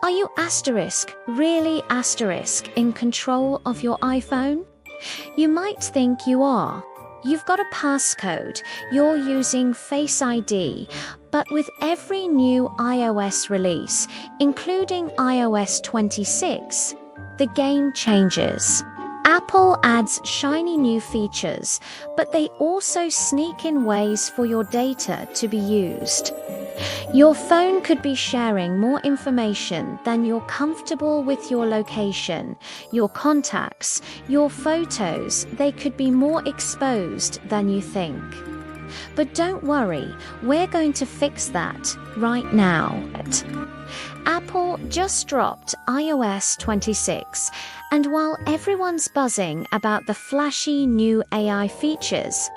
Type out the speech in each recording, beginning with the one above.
Are you really in control of your iPhone? You might think you are. You've got a passcode, you're using Face ID, but with every new iOS release, including iOS 26, the game changes. Apple adds shiny new features, but they also sneak in ways for your data to be used. Your phone could be sharing more information than you're comfortable with: your location, your contacts, your photos. They could be more exposed than you think. But don't worry, we're going to fix that right now. Apple just dropped iOS 26, and while everyone's buzzing about the flashy new AI features,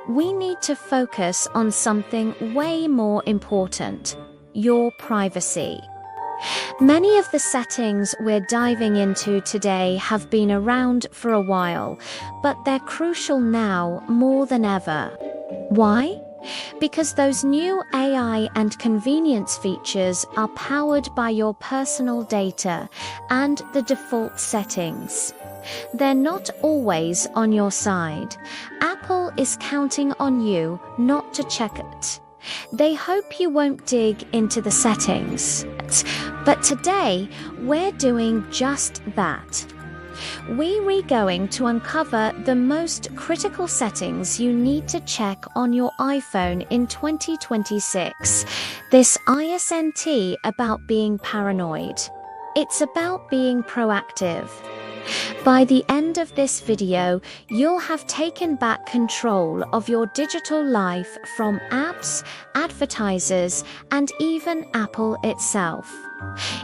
we need to focus on something way more important: your privacy. Many of the settings we're diving into today have been around for a while, but they're crucial now more than ever. Why? Because those new AI and convenience features are powered by your personal data and the default settings. They're not always on your side. Apple is counting on you not to check it. They hope you won't dig into the settings. But today, we're doing just that. We're going to uncover the most critical settings you need to check on your iPhone in 2026. This isn't about being paranoid. It's about being proactive. By the end of this video, you'll have taken back control of your digital life from apps, advertisers, and even Apple itself.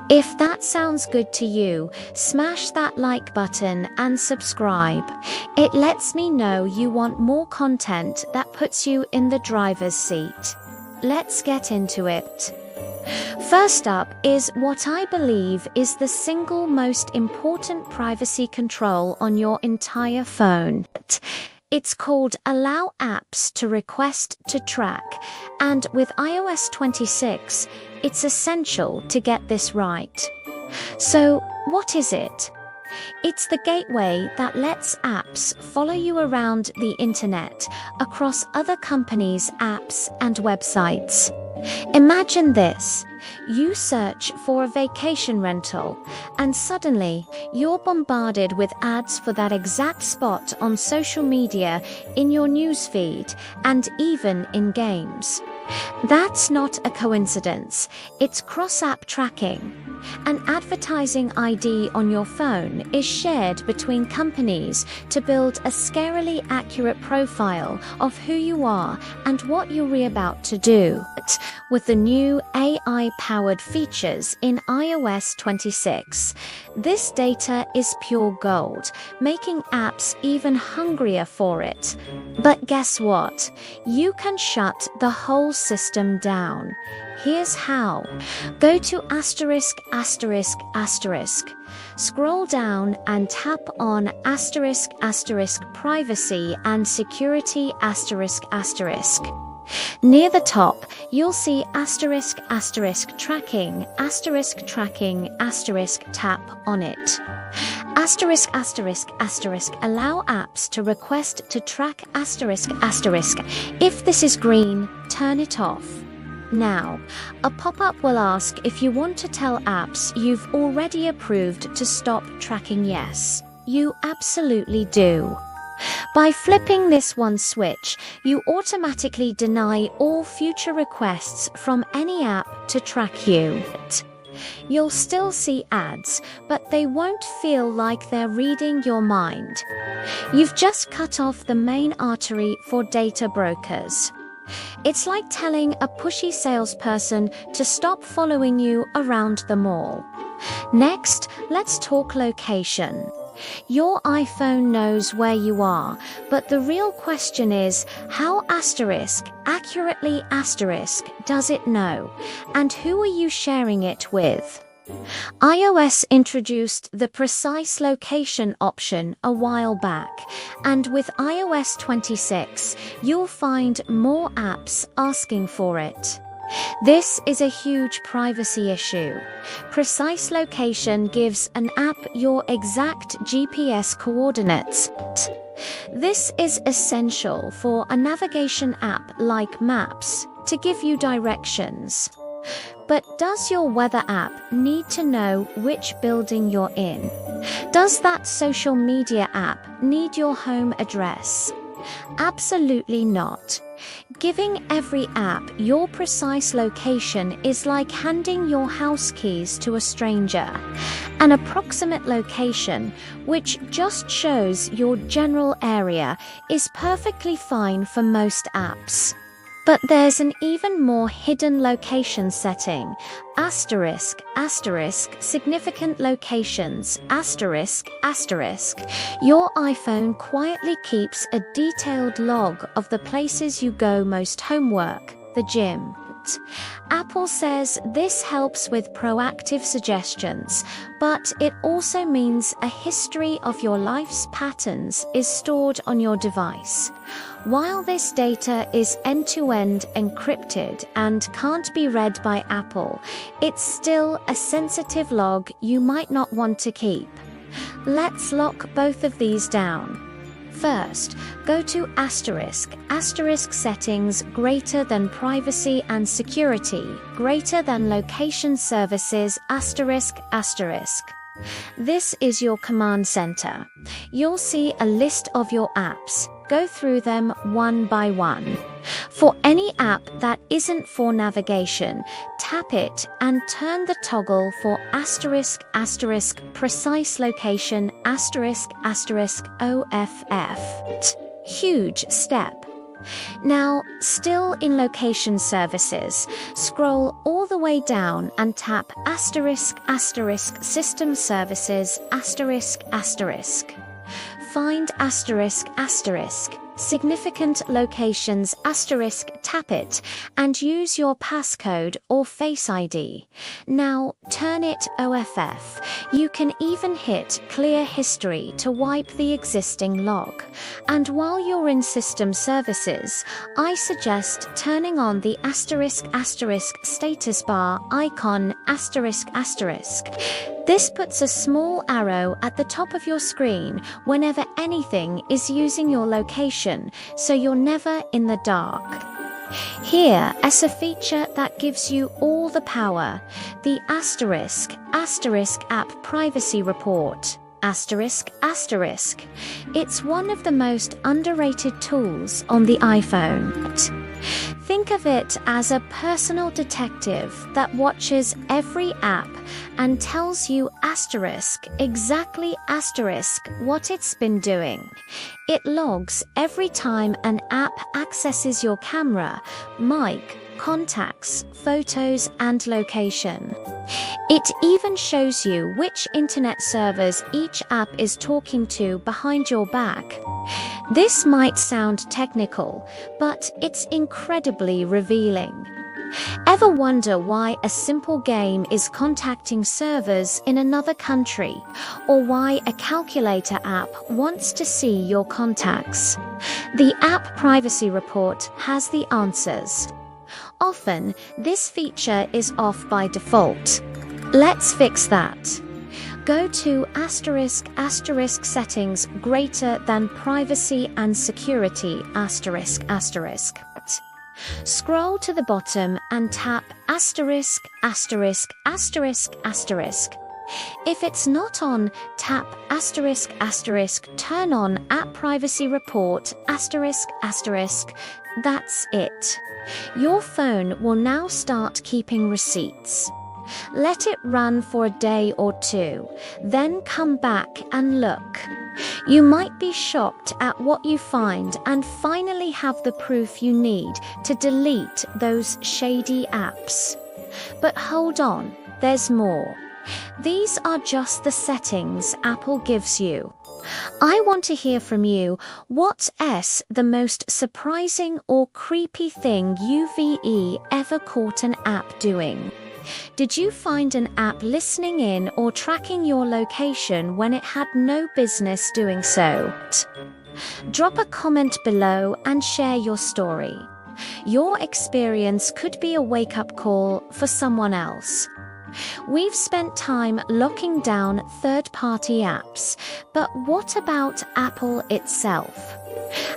If that sounds good to you, smash that like button and subscribe. It lets me know you want more content that puts you in the driver's seat. Let's get into it. First up is what I believe is the single most important privacy control on your entire phone. It's called Allow Apps to Request to Track, and with iOS 26, it's essential to get this right. So, what is it? It's the gateway that lets apps follow you around the internet, across other companies' apps and websites. Imagine this. You search for a vacation rental, and suddenly you're bombarded with ads for that exact spot on social media, in your newsfeed, and even in games. That's not a coincidence. It's cross-app tracking. An advertising ID on your phone is shared between companies to build a scarily accurate profile of who you are and what you're about to do. With the new AI-powered features in iOS 26, this data is pure gold, making apps even hungrier for it. But guess what? You can shut the whole system down. Here's how. Go to ****. Scroll down and tap on **** privacy and security ****. Near the top, you'll see ***tracking, tap on it. Allow apps to request to track ***. If this is green, turn it off. Now, a pop-up will ask if you want to tell apps you've already approved to stop tracking. Yes, you absolutely do. By flipping this one switch, you automatically deny all future requests from any app to track you. You'll still see ads, but they won't feel like they're reading your mind. You've just cut off the main artery for data brokers. It's like telling a pushy salesperson to stop following you around the mall. Next, let's talk location. Your iPhone knows where you are, but the real question is, how accurately does it know? And who are you sharing it with? iOS introduced the precise location option a while back, and with iOS 26, you'll find more apps asking for it. This is a huge privacy issue. Precise location gives an app your exact GPS coordinates. This is essential for a navigation app like Maps to give you directions. But does your weather app need to know which building you're in? Does that social media app need your home address? Absolutely not. Giving every app your precise location is like handing your house keys to a stranger. An approximate location, which just shows your general area, is perfectly fine for most apps. But there's an even more hidden location setting, significant locations, Your iPhone quietly keeps a detailed log of the places you go most: homework, the gym. Apple says this helps with proactive suggestions, but it also means a history of your life's patterns is stored on your device. While this data is end-to-end encrypted and can't be read by Apple, it's still a sensitive log you might not want to keep. Let's lock both of these down. First, go to settings greater than privacy and security, greater than location services, This is your command center. You'll see a list of your apps. Go through them one by one. For any app that isn't for navigation, tap it and turn the toggle for precise location OFF. Huge step. Now, still in location services, scroll all the way down and tap system services Find significant locations tap it and use your passcode or Face ID. Now turn it OFF. You can even hit clear history to wipe the existing log. And while you're in system services, I suggest turning on the status bar icon This puts a small arrow at the top of your screen whenever anything is using your location, so you're never in the dark. Here is a feature that gives you all the power: the app privacy report. It's one of the most underrated tools on the iPhone. Think of it as a personal detective that watches every app and tells you exactly what it's been doing. It logs every time an app accesses your camera, mic, contacts, photos, and location. It even shows you which internet servers each app is talking to behind your back. This might sound technical, but it's incredibly revealing. Ever wonder why a simple game is contacting servers in another country, or why a calculator app wants to see your contacts? The App Privacy Report has the answers. Often, this feature is off by default. Let's fix that. Go to settings greater than privacy and security Scroll to the bottom and tap If it's not on, tap turn on App Privacy Report That's it. Your phone will now start keeping receipts. Let it run for a day or two, then come back and look. You might be shocked at what you find and finally have the proof you need to delete those shady apps. But hold on, there's more. These are just the settings Apple gives you. I want to hear from you. What's the most surprising or creepy thing you've ever caught an app doing? Did you find an app listening in or tracking your location when it had no business doing so? Drop a comment below and share your story. Your experience could be a wake-up call for someone else. We've spent time locking down third-party apps, but what about Apple itself?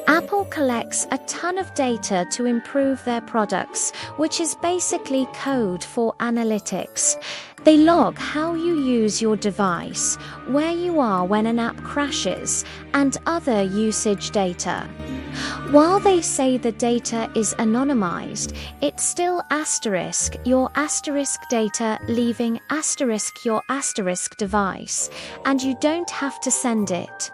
Apple collects a ton of data to improve their products, which is basically code for analytics. They log how you use your device, where you are when an app crashes, and other usage data. While they say the data is anonymized, it's still asterisk your asterisk data leaving asterisk your asterisk device, and you don't have to send it.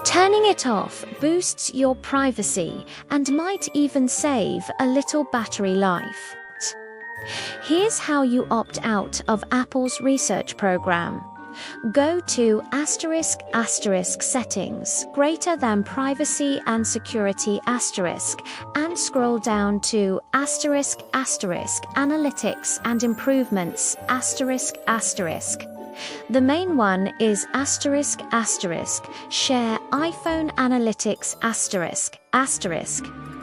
Turning it off boosts your privacy and might even save a little battery life. Here's how you opt out of Apple's research program. Go to **settings greater than privacy and security and scroll down to **analytics and improvements The main one is **share iPhone analytics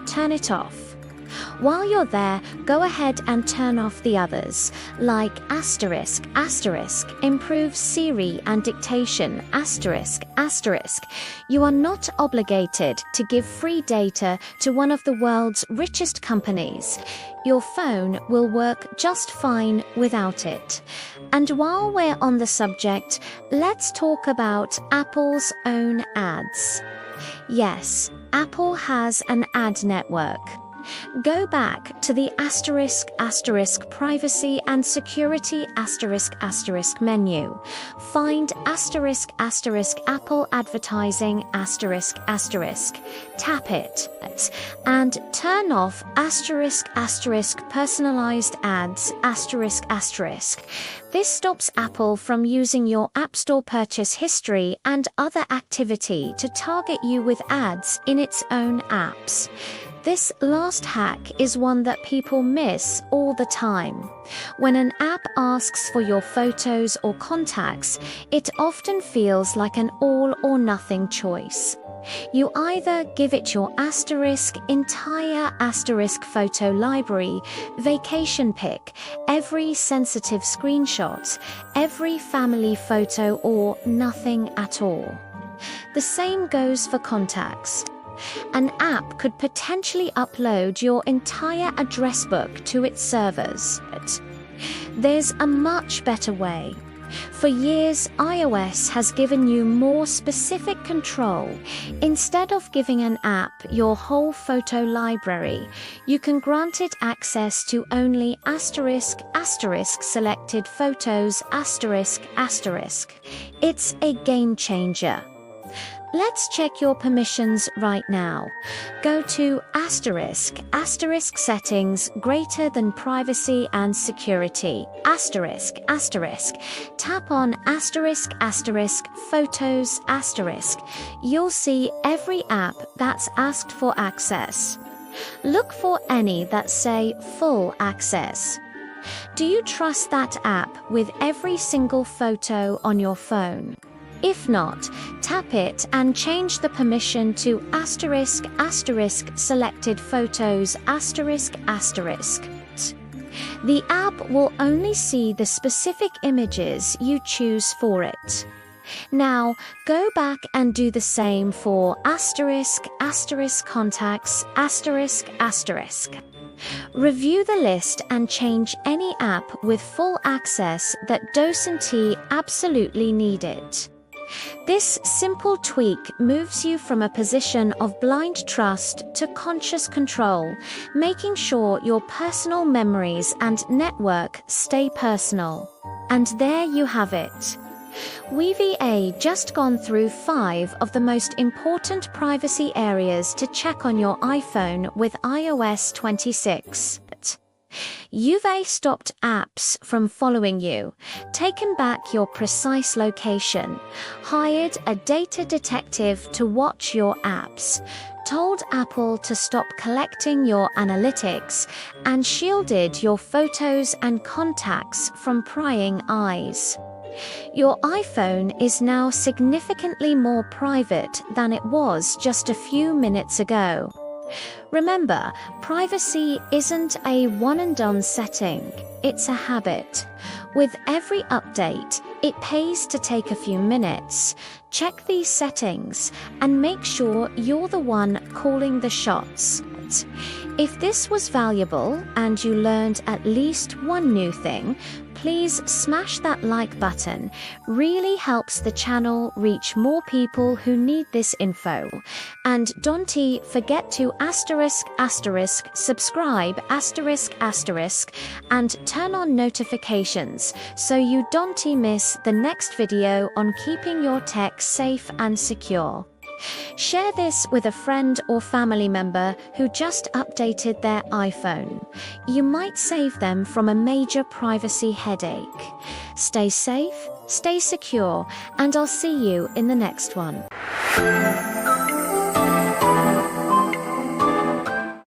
Turn it off. While you're there, go ahead and turn off the others, like improve Siri and dictation You are not obligated to give free data to one of the world's richest companies. Your phone will work just fine without it. And while we're on the subject, let's talk about Apple's own ads. Yes, Apple has an ad network. Go back to the privacy and security menu. Find Apple advertising Tap it and turn off personalized ads This stops Apple from using your App Store purchase history and other activity to target you with ads in its own apps. This last hack is one that people miss all the time. When an app asks for your photos or contacts, it often feels like an all-or-nothing choice. You either give it your entire photo library, vacation pic, every sensitive screenshot, every family photo, or nothing at all. The same goes for contacts. An app could potentially upload your entire address book to its servers. There's a much better way. For years, iOS has given you more specific control. Instead of giving an app your whole photo library, you can grant it access to only selected photos It's a game changer. Let's check your permissions right now. Go to settings greater than privacy and security Tap on photos You'll see every app that's asked for access. Look for any that say full access. Do you trust that app with every single photo on your phone? If not, tap it and change the permission to selected photos The app will only see the specific images you choose for it. Now, go back and do the same for contacts Review the list and change any app with full access that doesn't absolutely need it. This simple tweak moves you from a position of blind trust to conscious control, making sure your personal memories and network stay personal. And there you have it. We've just gone through 5 of the most important privacy areas to check on your iPhone with iOS 26. You've stopped apps from following you, taken back your precise location, hired a data detective to watch your apps, told Apple to stop collecting your analytics, and shielded your photos and contacts from prying eyes. Your iPhone is now significantly more private than it was just a few minutes ago. Remember, privacy isn't a one-and-done setting, it's a habit. With every update, it pays to take a few minutes, check these settings, and make sure you're the one calling the shots. If this was valuable and you learned at least one new thing, please smash that like button. Really helps the channel reach more people who need this info. And don't forget to subscribe and turn on notifications so you don't miss the next video on keeping your tech safe and secure. Share this with a friend or family member who just updated their iPhone. You might save them from a major privacy headache. Stay safe, stay secure, and I'll see you in the next one.